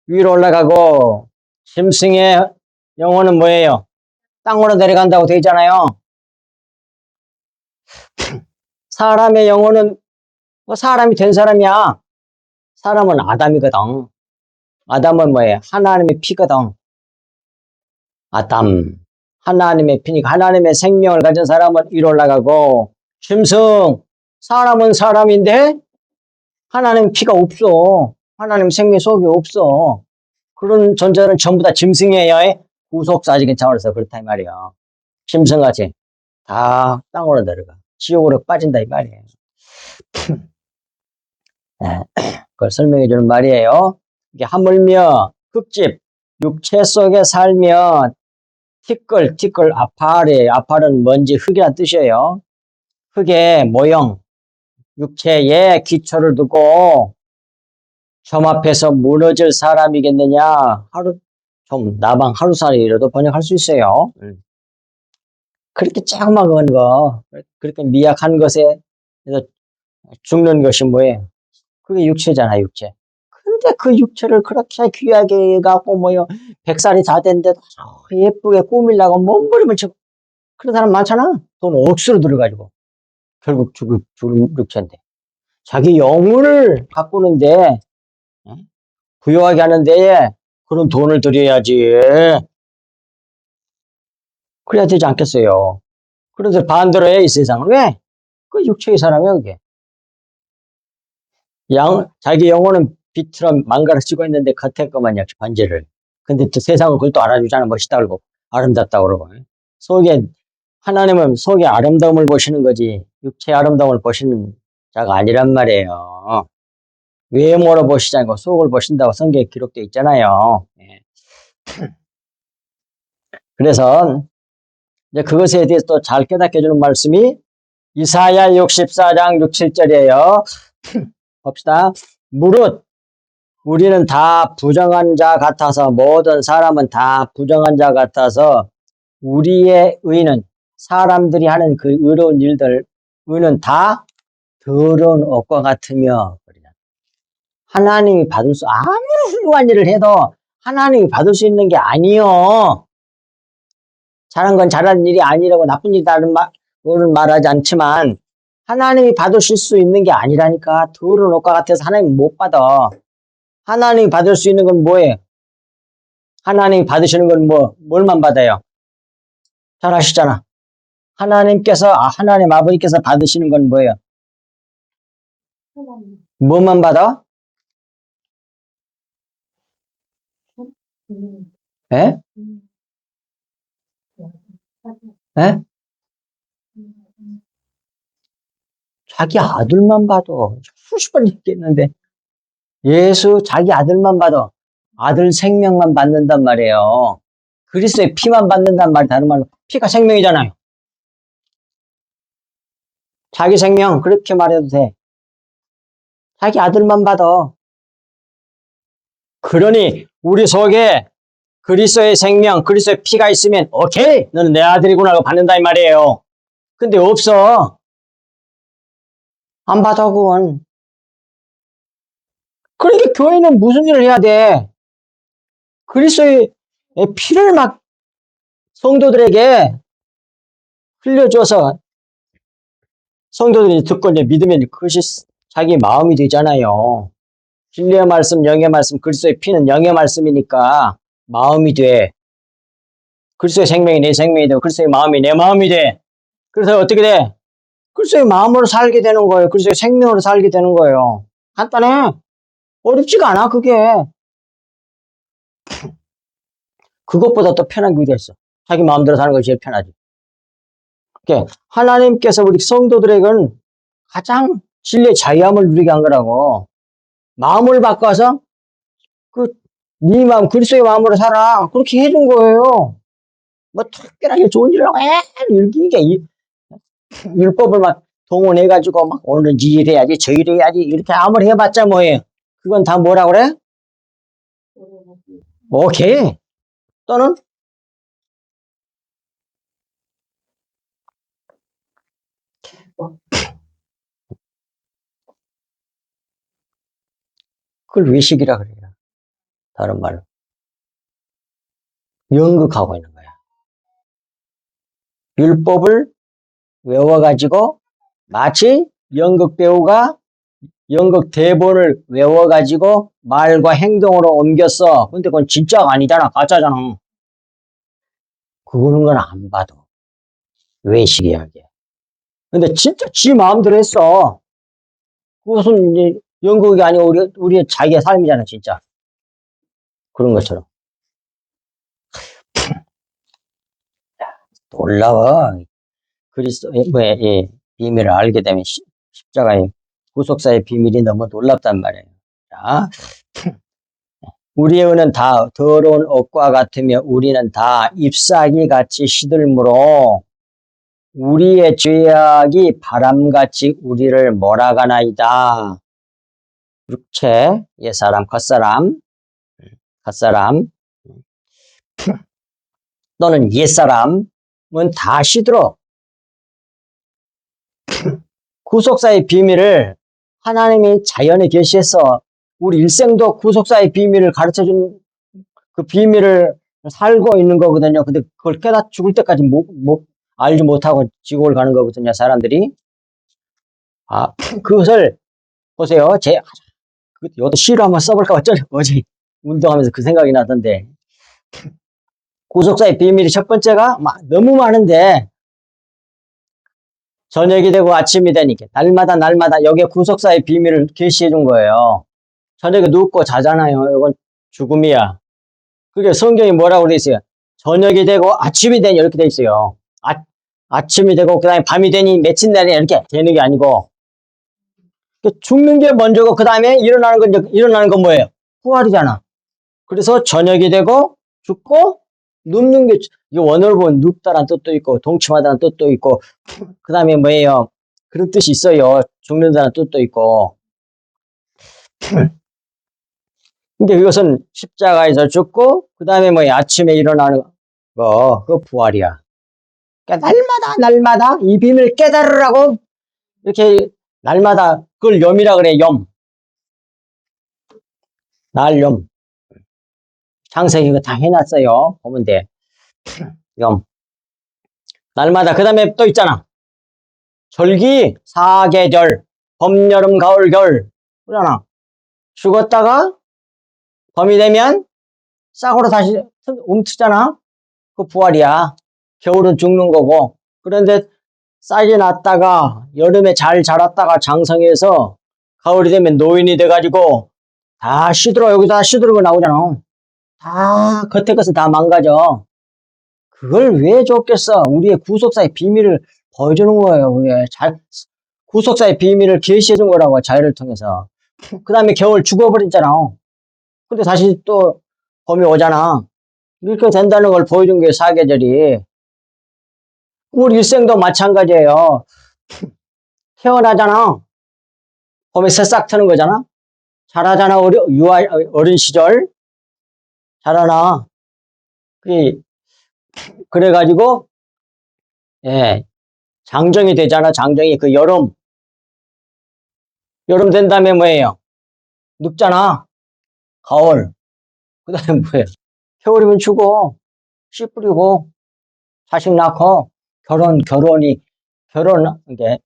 위로 올라가고, 짐승의 영혼은 뭐예요? 땅으로 내려간다고 되어 있잖아요. 사람의 영혼은 뭐 사람이 된 사람이야. 사람은 아담이거든. 아담은 뭐예요? 하나님의 피거든. 아담. 하나님의 피니까 하나님의 생명을 가진 사람은 위로 올라가고, 짐승. 사람은 사람인데 하나님 피가 없어. 하나님 생명 속에 없어. 그런 존재는 전부 다 짐승이에요. 구속사직인 차원에서 그렇다 이 말이야. 짐승같이 다 땅으로 내려가. 지옥으로 빠진다 이 말이에요. 그걸 설명해 주는 말이에요. 이게 하물며 흙집, 육체 속에 살며 티끌, 아팔이에요. 아팔은 먼지, 흙이란 뜻이에요. 흙의 모형, 육체에 기초를 두고 점 앞에서 무너질 사람이겠느냐. 나방 하루살이라도 번역할 수 있어요. 그렇게 조그마한 거, 그렇게 미약한 것에 죽는 것이 뭐예요? 그게 육체잖아, 육체. 근데 그 육체를 그렇게 귀하게 해갖고 백살이 다 됐는데도 예쁘게 꾸밀라고 몸부림을 치고 그런 사람 많잖아. 돈 억수로 들어가지고 결국 죽은 육체인데 자기 영혼을 가꾸는데 부유하게 하는데 그런 돈을 들여야지. 그래야 되지 않겠어요. 그런데 반대로 해, 이 세상은. 왜? 그 육체의 사람이야, 그게. 자기 영혼은 빛처럼 망가르치고 있는데 겉에 것만 역시 반지를. 근데 또 세상은 그걸 또 알아주잖아. 멋있다 그러고, 아름답다 그러고. 하나님은 속의 아름다움을 보시는 거지, 육체의 아름다움을 보시는 자가 아니란 말이에요. 외모로 보시지 않고 속을 보신다고 성경에 기록되어 있잖아요. 그래서, 이제 그것에 대해서 또 잘 깨닫게 해주는 말씀이 이사야 64장 6, 7절이에요. 봅시다. 무릇 우리는 다 부정한 자 같아서, 모든 사람은 다 부정한 자 같아서 우리의 의는, 사람들이 하는 그 의로운 일들, 의는 다 더러운 옷과 같으며, 하나님이 아무리 훌륭한 일을 해도 하나님이 받을 수 있는 게 아니요. 잘한 건 잘한 일이 아니라고 나쁜 일이라는 말하지 않지만 하나님이 받으실 수 있는 게 아니라니까. 더러운 옷과 같아서 하나님 못 받아. 하나님이 받을 수 있는 건 뭐예요? 하나님이 받으시는 건 뭘만 받아요? 잘 아시잖아. 하나님 아버지께서 받으시는 건 뭐예요? 뭐만 받아? 예? 예? 자기 아들만 봐도 수십 번 얘기했는데 예수 자기 아들만 봐도 아들 생명만 받는단 말이에요. 그리스도의 피만 받는단 말이 다른 말로 피가 생명이잖아요. 자기 생명 그렇게 말해도 돼. 자기 아들만 받아. 그러니 우리 속에 그리스도의 생명, 그리스도의 피가 있으면 오케이, 너는 내 아들이구나 하고 받는다 이 말이에요. 근데 없어. 안 받아 그건. 그러니까 교회는 무슨 일을 해야 돼? 그리스도의 피를 막 성도들에게 흘려줘서 성도들이 듣고 이제 믿으면 그것이 자기 마음이 되잖아요. 진리의 말씀, 영의 말씀, 그리스도의 피는 영의 말씀이니까 마음이 돼. 그리스도의 생명이 내 생명이 되고 그리스도의 마음이 내 마음이 돼. 그래서 어떻게 돼? 그리스도의 마음으로 살게 되는 거예요. 그리스도의 생명으로 살게 되는 거예요. 간단해. 어렵지가 않아 그게. 그것보다 더 편한 게 어디 있어. 자기 마음대로 사는 것이 제일 편하지. 그러니까 하나님께서 우리 성도들에게는 가장 진리의 자유함을 누리게 한 거라고. 마음을 바꿔서 네 마음 그리스도의 마음으로 살아. 그렇게 해준 거예요. 뭐 특별하게 좋은 일을 하고 이렇게 율법을 막 동원해가지고 막 오늘은 이 일 해야지 저 일 해야지 이렇게 아무리 해봤자 뭐예요. 그건 다 뭐라 그래? 오케이. 또는 그걸 외식이라 그래요. 다른 말로 연극하고 있는 거야. 율법을 외워가지고 마치 연극 배우가 연극 대본을 외워가지고 말과 행동으로 옮겼어. 근데 그건 진짜가 아니잖아. 가짜잖아. 그거는 건 안 봐도 외식이야 이게. 근데 진짜 지 마음대로 했어. 그것은 이제 연극이 아니고 우리의 자기의 삶이잖아 진짜. 그런 것처럼. 놀라워. 그리스도의 비밀을 알게 되면 십자가의 구속사의 비밀이 너무 놀랍단 말이에요. 야, 자, 우리의 의는 다 더러운 옷과 같으며 우리는 다 잎사귀 같이 시들므로 우리의 죄악이 바람같이 우리를 몰아가나이다. 육체, 옛사람, 겉사람 또는 옛사람은 다 시들어. 구속사의 비밀을 하나님이 자연에 계시해서 우리 일생도 구속사의 비밀을 가르쳐준 그 비밀을 살고 있는 거거든요. 근데 그걸 죽을 때까지 알지 못하고 지옥을 가는 거거든요, 사람들이. 그것을 보세요. 이것도 시로 한번 써볼까 어제 운동하면서 그 생각이 나던데. 구속사의 비밀이 첫 번째가 너무 많은데, 저녁이 되고 아침이 되니까 날마다 여기에 구속사의 비밀을 계시해 준 거예요. 저녁에 눕고 자잖아요. 이건 죽음이야. 그게 성경이 뭐라고 돼 있어요? 저녁이 되고 아침이 되니 이렇게 돼 있어요. 아침이 되고 그다음에 밤이 되니 며칠 날이 이렇게 되는 게 아니고, 죽는 게 먼저고 그 다음에 일어나는 건 뭐예요? 부활이잖아. 그래서 저녁이 되고 죽고 눕는 게, 이게 원어로 보면 눕다란 뜻도 있고 동침하다는 뜻도 있고 그 다음에 뭐예요? 그런 뜻이 있어요. 죽는다는 뜻도 있고. 근데 그것은 십자가에서 죽고 그 다음에 뭐예요? 아침에 일어나는 거, 그거 부활이야. 그러니까 날마다 이 비밀을 깨달으라고 이렇게 날마다, 그걸 염이라 그래. 날염. 창세기 이거 다 해놨어요. 보면 돼. 염. 날마다. 그 다음에 또 있잖아. 절기, 사계절, 봄, 여름, 가을, 겨울. 그러잖아. 죽었다가 봄이 되면 싹으로 다시 움트잖아. 그 부활이야. 겨울은 죽는 거고. 그런데 싹이 났다가 여름에 잘 자랐다가 장성해서 가을이 되면 노인이 돼가지고 다 시들어. 여기서 다 시들고 나오잖아. 다 겉에 것은 다 망가져. 그걸 왜 줬겠어? 우리의 구속사의 비밀을 보여주는 거예요. 구속사의 비밀을 계시해 준 거라고, 자유를 통해서. 그 다음에 겨울 죽어버렸잖아. 근데 다시 또 봄이 오잖아. 이렇게 된다는 걸 보여준 게 사계절이. 우리 일생도 마찬가지예요. 태어나잖아. 봄에 새싹 트는 거잖아. 자라잖아. 어린 시절. 자라나. 그래가지고, 예, 장정이 되잖아. 장정이. 그 여름 된 다음에 뭐예요? 늙잖아. 가을. 그 다음에 뭐예요? 겨울이면 죽어. 씨 뿌리고, 자식 낳고, 이게,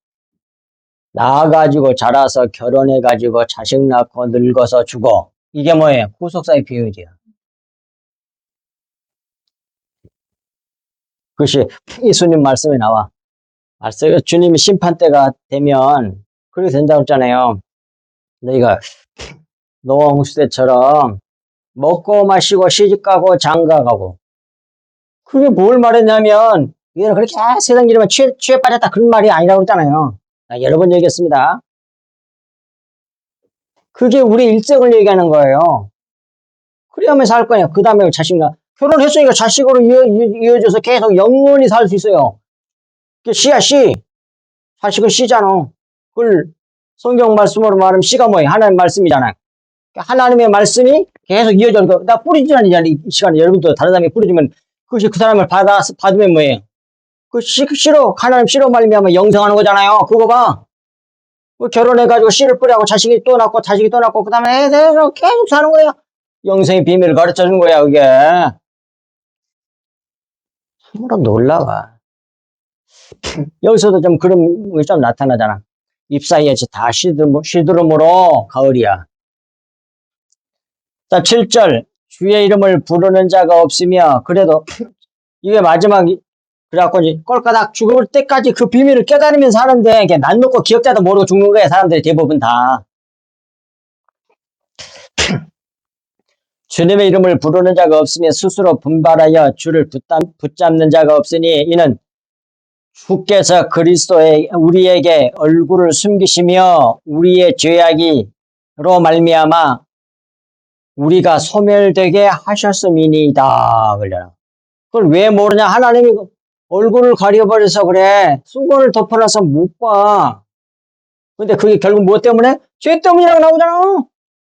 낳아가지고 자라서 결혼해가지고 자식 낳고 늙어서 죽어. 이게 뭐예요? 구속사의 비유지야. 그것이 예수님 말씀에 나와. 알았어요? 주님이 심판 때가 되면 그렇게 된다고 했잖아요. 너희가 노아홍 시대처럼 먹고 마시고 시집가고 장가가고. 그게 뭘 말했냐면, 얘는 그렇게 세상 일에만 취해 빠졌다 그런 말이 아니라고 했잖아요. 여러 번 얘기했습니다. 그게 우리 일생을 얘기하는 거예요. 그래야만 살 거예요. 그 다음에 결혼했으니까 자식으로 이어져서 계속 영원히 살 수 있어요. 그게 씨야, 씨. 자식은 씨잖아. 그걸 성경 말씀으로 말하면 씨가 뭐예요? 하나님 말씀이잖아요. 하나님의 말씀이 계속 이어져. 나 뿌리지 않냐, 이 시간에. 여러분도 다른 사람이 뿌리지면 그것이 그 사람을 받으면 뭐예요? 하나님 씨로 말미암아 영생하는 거잖아요. 그거 봐. 결혼해가지고 씨를 뿌리하고 자식이 또 낳고 그 다음에 계속 사는 거야. 영생의 비밀을 가르쳐 준 거야, 그게. 참으로 놀라워. 여기서도 좀 그런 게 좀 나타나잖아. 잎사귀에 다 시드름으로 가을이야. 자, 7절. 주의 이름을 부르는 자가 없으며, 그래도, 이게 그래갖고, 꼴까닥 죽을 때까지 그 비밀을 깨달으면서 하는데, 난 놓고 기억자도 모르고 죽는 거야, 사람들이 대부분 다. 주님의 이름을 부르는 자가 없으며 스스로 분발하여 주를 붙잡는 자가 없으니 이는 주께서 우리에게 얼굴을 숨기시며 우리의 죄악이 말미암아 우리가 소멸되게 하셨음이니이다. 그러잖아. 그걸 왜 모르냐? 하나님이 얼굴을 가려버려서 그래. 순간을 덮어놔서 못 봐. 근데 그게 결국 무엇 때문에? 죄 때문이라고 나오잖아.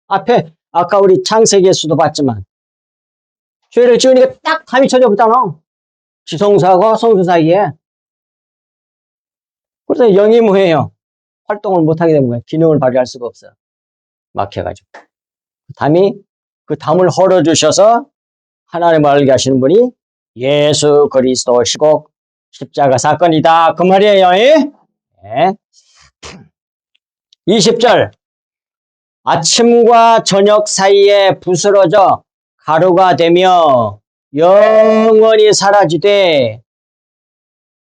앞에 아까 우리 창세기에서도 봤지만 죄를 지으니까 딱 담이 쳐져 버렸잖아. 지성소하고 성소 사이에. 그래서 영이 뭐예요? 활동을 못하게 되는 거예요. 기능을 발휘할 수가 없어요. 막혀가지고. 그 담을 헐어주셔서 하나님을 알게 하시는 분이 예수 그리스도시고 십자가 사건이다. 그 말이에요. 네. 20절. 아침과 저녁 사이에 부스러져 가루가 되며 영원히 사라지되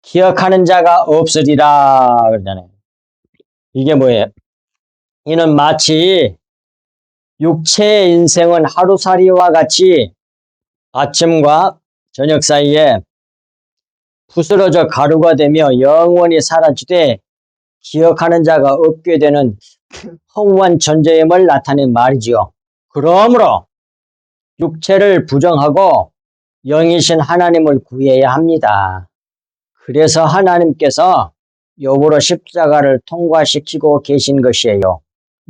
기억하는 자가 없으리라. 그러잖아요. 이게 뭐예요? 이는 마치 육체의 인생은 하루살이와 같이 아침과 저녁 사이에 부스러져 가루가 되며 영원히 사라지되 기억하는 자가 없게 되는 허무한 존재임을 나타낸 말이지요. 그러므로 육체를 부정하고 영이신 하나님을 구해야 합니다. 그래서 하나님께서 욥으로 십자가를 통과시키고 계신 것이에요.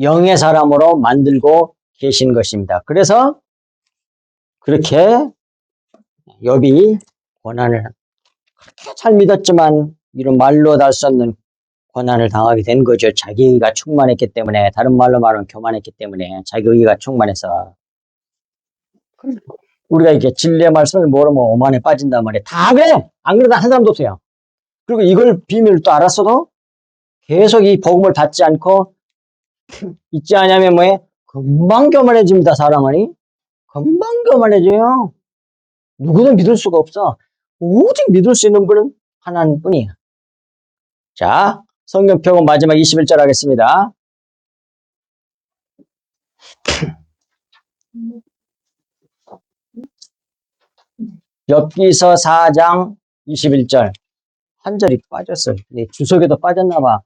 영의 사람으로 만들고 계신 것입니다. 그래서 그렇게 욥이 고난을 그렇게 잘 믿었지만 이런 말로 다 할 수 없는 고난을 당하게 된 거죠. 자기가 충만했기 때문에, 다른 말로 말하면 교만했기 때문에, 자기 의가 충만해서. 우리가 이렇게 진리의 말씀을 모르면 오만에 빠진단 말이에요. 다 그래! 안 그러다 한 사람도 없어요. 그리고 이걸 비밀을 또 알았어도 계속 이 복음을 받지 않고 있지 않으면 뭐해? 금방 교만해집니다, 사람은. 금방 교만해져요. 누구도 믿을 수가 없어. 오직 믿을 수 있는 분은 하나님 뿐이에요. 자, 성경 표본 마지막 21절 하겠습니다. 엽기서 4장 21절. 한 절이 빠졌어요. 주석에도 빠졌나봐.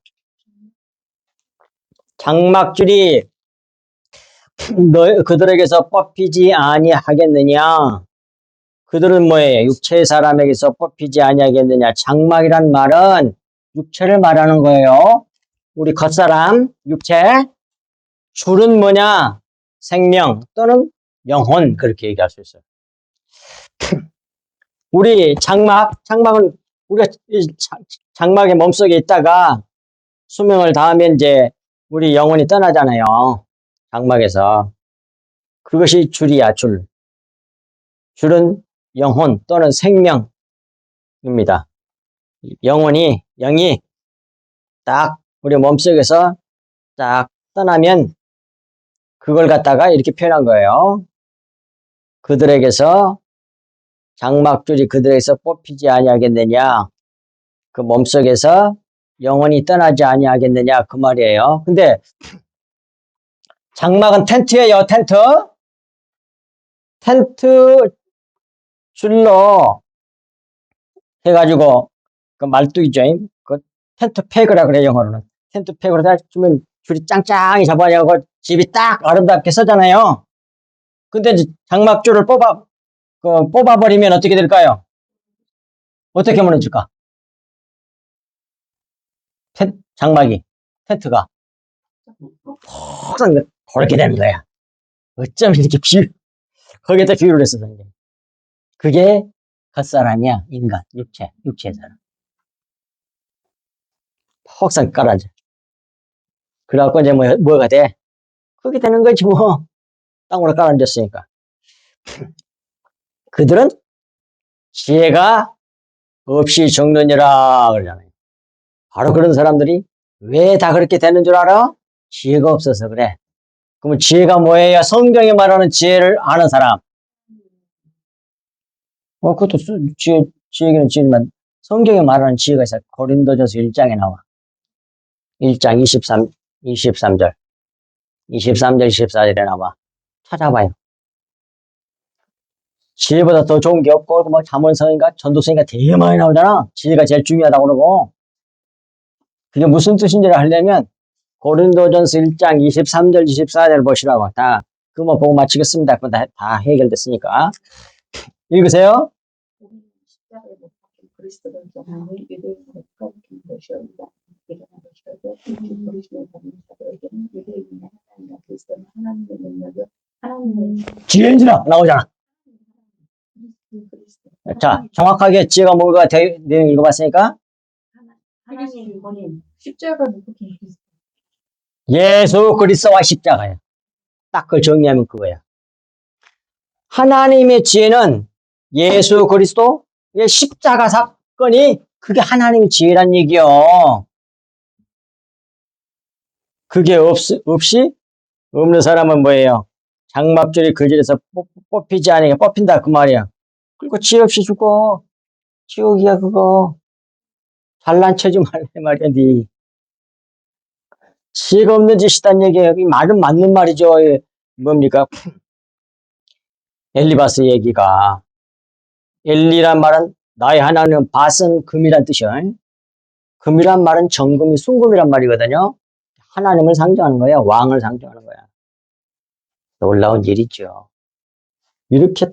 장막줄이 그들에게서 뽑히지 아니하겠느냐? 그들은 뭐예요? 육체의 사람에게서 뽑히지 아니하겠느냐? 장막이란 말은 육체를 말하는 거예요. 우리 겉사람, 육체. 줄은 뭐냐? 생명 또는 영혼, 그렇게 얘기할 수 있어요. 우리 장막은 우리가 장막의 몸속에 있다가 수명을 다하면 이제 우리 영혼이 떠나잖아요. 장막에서. 그것이 줄이야, 줄. 줄은 영혼 또는 생명입니다. 영이 딱 우리 몸속에서 딱 떠나면 그걸 갖다가 이렇게 표현한 거예요. 그들에게서 장막줄이 그들에게서 뽑히지 아니하겠느냐. 그 몸속에서 영혼이 떠나지 아니하겠느냐 그 말이에요. 근데 장막은 텐트예요. 텐트 줄로 해가지고 그 말뚝이죠. 그 텐트 패그라 그래 영어로는. 텐트 패그로 해주면 줄이 짱짱이 잡아내고 집이 딱 아름답게 서잖아요. 근데 이제 장막줄을 뽑아버리면 어떻게 될까요? 어떻게 무너질까? 장막이, 텐트가 항상 그렇게 되는 거야. 어쩜 이렇게 거기에다 비유를 했어. 그게 겉사람이야. 인간, 육체의 사람. 항상 깔아져. 그래갖고 이제 뭐가 돼? 그게 되는 거지 뭐. 땅으로 깔아졌으니까. 그들은 지혜가 없이 죽느니라 그러잖아요. 바로 그런 사람들이 왜 다 그렇게 되는 줄 알아? 지혜가 없어서 그래. 그러면 지혜가 뭐예요? 성경이 말하는 지혜를 아는 사람. 그것도 지혜는 지혜지만 성경이 말하는 지혜가 있어요. 고린도전서 1장에 나와. 1장 23절, 24절에 나와. 찾아봐요. 지혜보다 더 좋은 게 없고, 잠언서인가 전도서인가 되게 많이 나오잖아. 지혜가 제일 중요하다고 그러고. 그게 무슨 뜻인지를 하려면 고린도전서 1장 23절, 24절 보시라고. 다, 그만 보고 마치겠습니다. 그건 다 해결됐으니까. 읽으세요. 우리는 십자가에 못 박힌 그리스도를 전하니 유대인의 거룩한 것이옵니다. 이러한 것이어도 그리스도를 받는 자들에게는 유대인이나 하나님과 그리스도는 하나님의 능력을 하나님의 지혜인지라 나오잖아. 그리스도 자, 정확하게 지혜가 뭐가 내용 읽어봤으니까 하나님의 본인 십자가를 못 박힌 그리스도 예수 그리스도와 십자가야. 딱 그걸 정리하면 그거야. 하나님의 지혜는 예수 그리스도의 십자가 사건이 그게 하나님의 지혜란 얘기요. 그게 없이 없는 사람은 뭐예요? 장막줄이 그 질에서 뽑히지 않으니까 뽑힌다 그 말이야. 그리고 지혜 없이 죽어. 지옥이야 그거. 잘난 체지 말래 말이야 니. 지혜가 없는 짓이란 얘기예요. 이 말은 맞는 말이죠. 뭡니까? 엘리바스 얘기가. 엘리란 말은 나의 하나님은 밭은 금이란 뜻이야. 금이란 말은 정금이 순금이란 말이거든요. 하나님을 상징하는 거야. 왕을 상징하는 거야. 놀라운 일이죠. 이렇게 다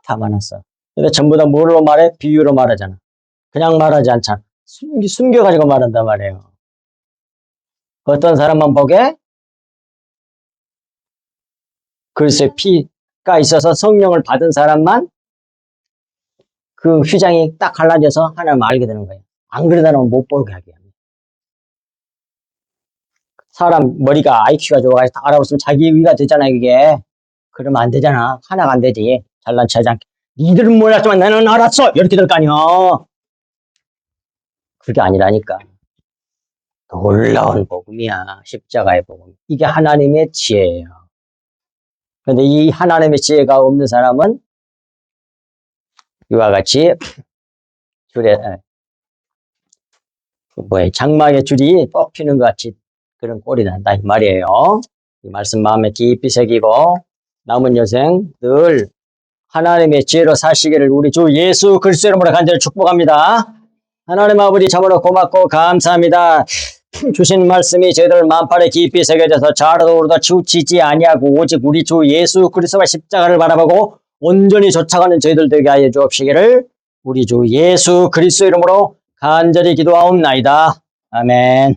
담아놨어. 근데 전부 다 뭘로 말해? 비유로 말하잖아. 그냥 말하지 않잖아. 숨겨가지고 말한단 말이에요. 어떤 사람만 보게 글쎄 피가 있어서 성령을 받은 사람만 그 휘장이 딱 갈라져서 하나님을 알게 되는 거예요. 안 그러다는 못 보게 하게 합니다. 사람 머리가 IQ가 좋아가지고 다 알아봤으면 자기 위가 되잖아 이게. 그러면 안 되잖아. 하나가 안 되지. 잘난 체하지 않게. 니들은 몰랐지만 나는 알았어. 이렇게 될 거 아니야. 그게 아니라니까. 놀라운 복음이야. 십자가의 복음. 이게 하나님의 지혜예요. 그런데 이 하나님의 지혜가 없는 사람은 이와 같이 줄에 장막의 줄이 뽑히는 것 같이 그런 꼴이 난다 이 말이에요. 이 말씀 마음에 깊이 새기고 남은 여생 늘 하나님의 지혜로 사시기를 우리 주 예수 그리스도 이름으로 간절히 축복합니다. 하나님 아버지 참으로 고맙고 감사합니다. 주신 말씀이 저희들 만팔에 깊이 새겨져서 좌로도 우로도 치우치지 아니하고 오직 우리 주 예수 그리스도와 십자가를 바라보고 온전히 쫓아가는 저희들 되게 하여 주옵시기를 우리 주 예수 그리스도 이름으로 간절히 기도하옵나이다. 아멘.